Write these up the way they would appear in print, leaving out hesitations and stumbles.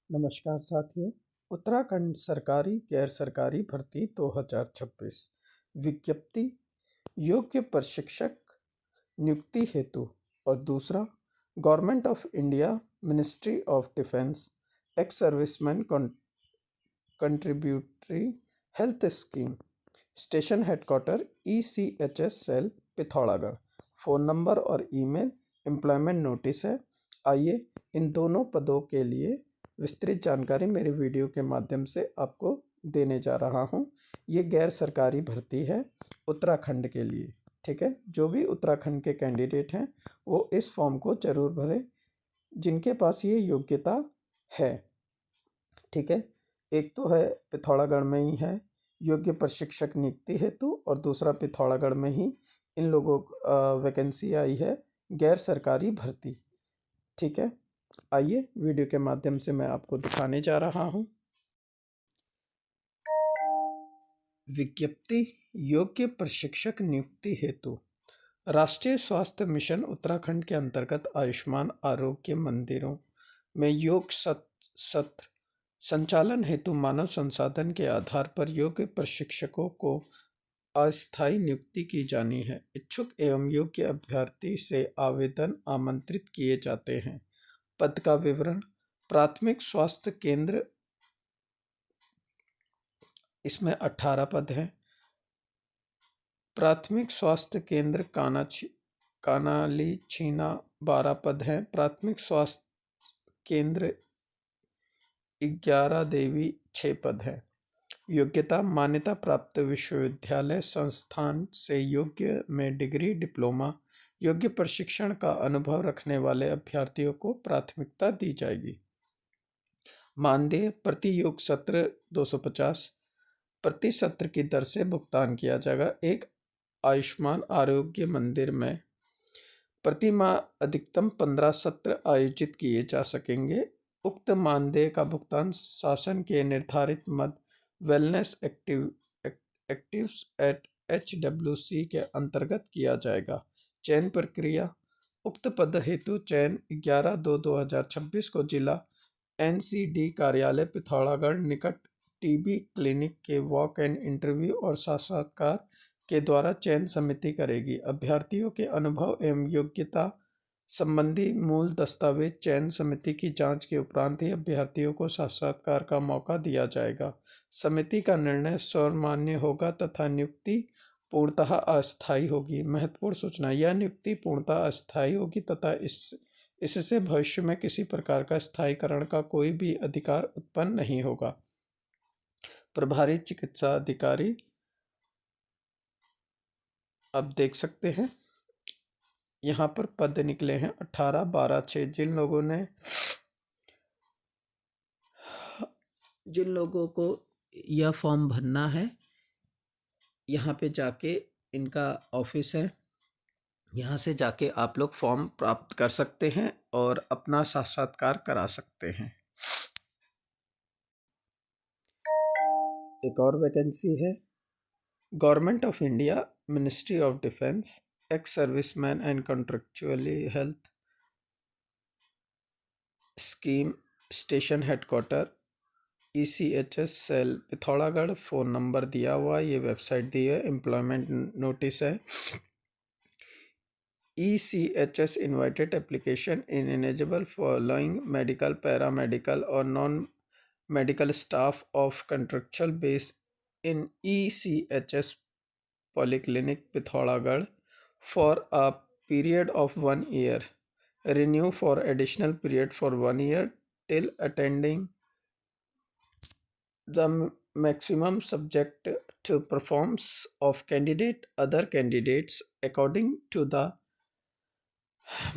नमस्कार साथियों। उत्तराखंड सरकारी गैर सरकारी भर्ती 2026 विज्ञप्ति योग्य प्रशिक्षक नियुक्ति हेतु और दूसरा government of India ministry of defence ex serviceman contributory health scheme station headquarter ECHS cell Pithoragarh. Phone number और ईमेल एम्प्लॉयमेंट नोटिस है। आइए इन दोनों पदों के लिए विस्तृत जानकारी मेरे वीडियो के माध्यम से आपको देने जा रहा हूं। ये गैर सरकारी भर्ती है उत्तराखंड के लिए। ठीक है, जो भी उत्तराखंड के कैंडिडेट हैं वो इस फॉर्म को जरूर भरें जिनके पास ये योग्यता है। ठीक है, एक तो है पिथौरागढ़ में ही है योग्य प्रशिक्षक नियुक्ति हेतु और दूसरा पिथौरागढ़ में ही इन लोगों वैकेंसी आई है गैर सरकारी भर्ती। ठीक है, आइए वीडियो के माध्यम से मैं आपको दिखाने जा रहा हूं। विज्ञप्ति योग्य प्रशिक्षक नियुक्ति हेतु राष्ट्रीय स्वास्थ्य मिशन उत्तराखंड के अंतर्गत आयुष्मान आरोग्य मंदिरों में योग सत्र संचालन हेतु मानव संसाधन के आधार पर योग्य प्रशिक्षकों को अस्थायी नियुक्ति की जानी है। इच्छुक एवं योग्य अभ्यर्थी से आवेदन आमंत्रित किए जाते हैं। पद का विवरण: प्राथमिक स्वास्थ्य केंद्र, इसमें 18 पद हैं। प्राथमिक स्वास्थ्य केंद्र कानाली छीना 12 पद हैं। प्राथमिक स्वास्थ्य केंद्र 11 देवी 6 पद हैं। योग्यता: मान्यता प्राप्त विश्वविद्यालय संस्थान से योग्य में डिग्री डिप्लोमा। योग्य प्रशिक्षण का अनुभव रखने वाले अभ्यर्थियों को प्राथमिकता दी जाएगी। मानदेय: प्रति योग सत्र 250 प्रति सत्र की दर से भुगतान किया जाएगा। एक आयुष्मान आरोग्य मंदिर में प्रति माह अधिकतम 15 सत्र आयोजित किए जा सकेंगे। उक्त मानदेय का भुगतान शासन के निर्धारित मद वेलनेस एक्टिव्स एट HWC के अंतर्गत किया जाएगा। चयन प्रक्रिया: उक्त पद हेतु चयन 11/2/2026 को जिला NCD कार्यालय पिथौरागढ़ निकट TB क्लिनिक के वॉक एंड इंटरव्यू और साक्षात्कार के द्वारा चयन समिति करेगी। अभ्यर्थियों के अनुभव एवं योग्यता संबंधी मूल दस्तावेज चयन समिति की जांच के उपरांत ही अभ्यर्थियों को साक्षात्कार का मौका दिया जाएगा। समिति का निर्णय सर्वमान्य होगा तथा नियुक्ति पूर्णतः अस्थायी होगी। महत्वपूर्ण सूचना: यह नियुक्ति पूर्णतः अस्थायी होगी तथा इससे भविष्य में किसी प्रकार का स्थायीकरण का कोई भी अधिकार उत्पन्न नहीं होगा। प्रभारी चिकित्सा अधिकारी अब देख सकते हैं यहाँ पर पद निकले हैं 18 12 6। जिन लोगों को यह फॉर्म भरना है, यहाँ पे जाके इनका ऑफिस है, यहाँ से जाके आप लोग फॉर्म प्राप्त कर सकते हैं और अपना साक्षात्कार करा सकते हैं। एक और वैकेंसी है government of India ministry of defence ex servicemen and contractually health scheme station headquarter ECHS cell Pithoragarh. Phone number दिया हुआ, ये वेबसाइट दी है, एम्प्लॉयमेंट नोटिस है। ECHS invited application in eligible following medical, paramedical और non medical staff of contractual base in ECHS polyclinic Pithoragarh for a period of 1 year, renew for additional period for 1 year till attending the maximum subject to performance of candidate other candidates according to the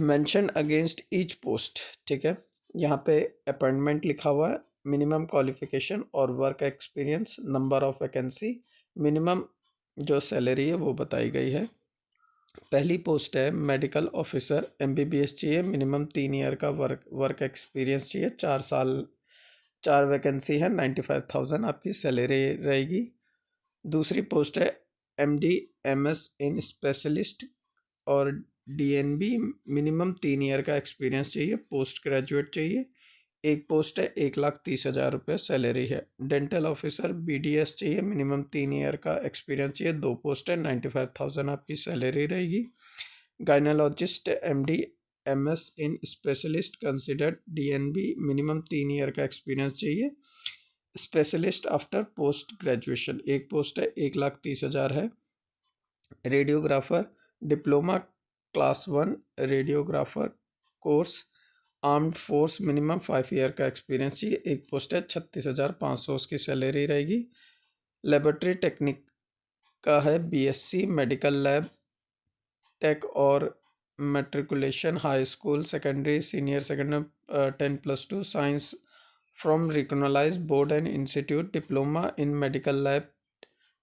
mentioned against each post। ठीक है, यहाँ पे appointment लिखा हुआ है, minimum qualification और work experience, number of vacancy, minimum जो salary है वो बताई गई है। पहली पोस्ट है मेडिकल ऑफिसर, MBBS चाहिए, मिनिमम 3 ईयर का वर्क एक्सपीरियंस चाहिए, 4 साल, 4 वैकेंसी है, 95,000 आपकी सैलरी रहेगी। दूसरी पोस्ट है MD MS इन स्पेशलिस्ट और DNB, मिनिमम 3 ईयर का एक्सपीरियंस चाहिए, पोस्ट ग्रेजुएट चाहिए। एक पोस्ट है, 1,30,000 रुपये सैलरी है। डेंटल ऑफिसर BDS चाहिए, मिनिमम 3 ईयर का एक्सपीरियंस चाहिए, 2 पोस्ट है, 95,000 आपकी सैलरी रहेगी। Gynaecologist MD MS in specialist considered DNB, minimum 3 year का एक्सपीरियंस चाहिए। स्पेशलिस्ट आफ्टर पोस्ट ग्रेजुएशन, एक पोस्ट है, 1,30,000 है। Radiographer diploma class 1 radiographer course, armed force, minimum 5 year का एक्सपीरियंस चाहिए, एक पोस्ट है, 36,500 उसकी सैलरी रहेगी। लेबोरेटरी टेक्निक का है, BSc मेडिकल लैब टेक और matriculation high school secondary senior secondary 10+2 science from recognised board and institute, diploma in medical lab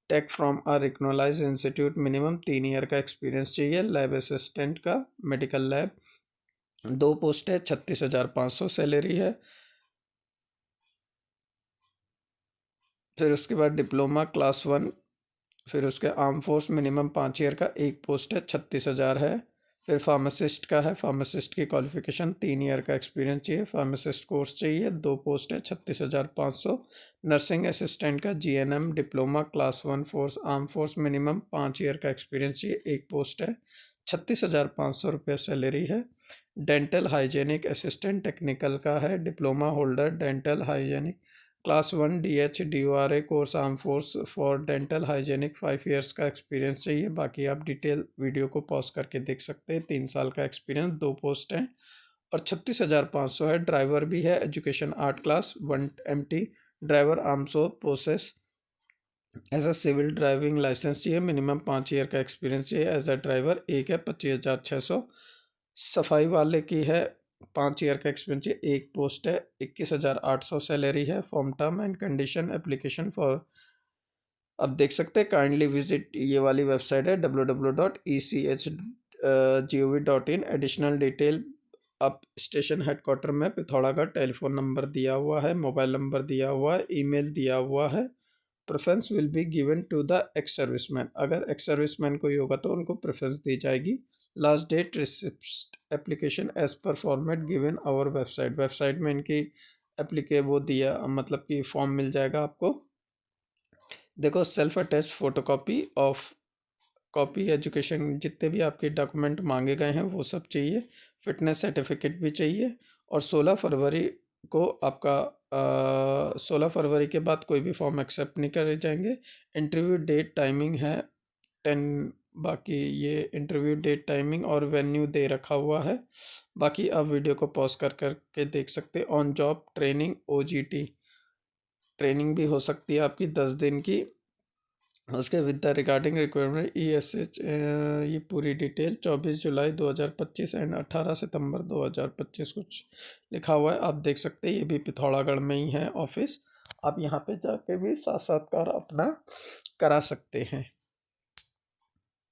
tech from a recognised institute, minimum 3 year का experience चाहिए। Lab assistant का medical lab, 2 post है, 36,500 salary है। फिर उसके बाद diploma class 1, फिर उसके आर्म फोर्स मिनिमम 5 ईयर का, एक पोस्ट है, 36,000 है। फिर फार्मासिस्ट का है, फार्मासिस्ट की क्वालिफिकेशन 3 ईयर का एक्सपीरियंस चाहिए, फार्मासिस्ट कोर्स चाहिए, 2 पोस्ट है, 36,500। नर्सिंग असिस्टेंट का GNM diploma class 1 force arm force, minimum 5 year का एक्सपीरियंस चाहिए, एक पोस्ट है, 36,500 रुपये सैलरी है। डेंटल हाइजेनिक असिस्टेंट टेक्निकल का है, diploma holder dental hygienic class 1 DH DORA course arm force for dental hygienic, 5 years का एक्सपीरियंस चाहिए। बाकी आप डिटेल वीडियो को पॉज करके देख सकते हैं। 3 साल का एक्सपीरियंस, 2 पोस्ट हैं और 36,500 है। ड्राइवर भी है, एजुकेशन 8 क्लास 1 MT ड्राइवर आर्मसो possess as a civil driving licence चाहिए, मिनिमम 5 ईयर का एक्सपीरियंस चाहिए। एज अ ड्राइवर एक है, 25,600। सफाई वाले की है, 5 ईयर का एक्सपीरियंस चाहिए, एक पोस्ट है, 21,800 सैलरी है। Form term and condition application for, अब देख सकते हैं, काइंडली विजिट ये वाली वेबसाइट है www.ech.gov.in। एडिशनल डिटेल अब स्टेशन हेडक्वार्टर में पिथौरागढ़, टेलीफोन नंबर दिया हुआ है, मोबाइल नंबर दिया हुआ है, ईमेल दिया हुआ है। Preference will be given to the ex serviceman, अगर एक्स सर्विसमैन कोई होगा तो उनको प्रेफरेंस दी जाएगी। Last date receipt application as per format given our website, website में इनकी एप्लीके वो दिया, मतलब कि फॉर्म मिल जाएगा आपको। देखो, self attach photocopy of copy education, जितने भी आपके डॉक्यूमेंट मांगे गए हैं वो सब चाहिए। फिटनेस सर्टिफिकेट भी चाहिए। और 16 फरवरी को आपका 16 फरवरी के बाद कोई भी फॉर्म एक्सेप्ट नहीं करे जाएंगे। इंटरव्यू डेट टाइमिंग है 10, बाकी ये इंटरव्यू डेट टाइमिंग और वेन्यू दे रखा हुआ है। बाकी आप वीडियो को पॉज कर करके देख सकते हैं। On job training OGT training भी हो सकती है आपकी 10 दिन की। उसके with the regarding requirement ESH, ये पूरी डिटेल 24 जुलाई 2025 एंड 18 सितंबर 2025 कुछ लिखा हुआ है, आप देख सकते हैं। ये भी पिथौरागढ़ में ही है ऑफिस, आप यहाँ पे जाके भी साक्षात्कार अपना करा सकते हैं।